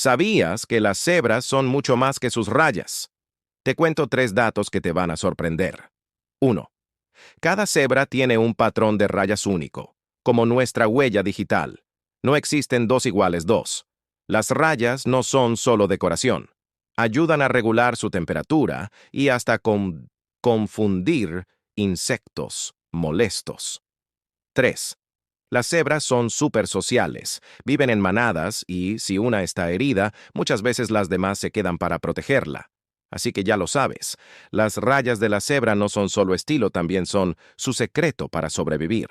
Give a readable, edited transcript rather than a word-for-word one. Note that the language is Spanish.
¿Sabías que las cebras son mucho más que sus rayas? Te cuento 3 datos que te van a sorprender. 1. Cada cebra tiene un patrón de rayas único, como nuestra huella digital. No existen dos iguales dos. Las rayas no son solo decoración. Ayudan a regular su temperatura y hasta confundir insectos molestos. 3. Las cebras son súper sociales, viven en manadas y, si una está herida, muchas veces las demás se quedan para protegerla. Así que ya lo sabes, las rayas de la cebra no son solo estilo, también son su secreto para sobrevivir.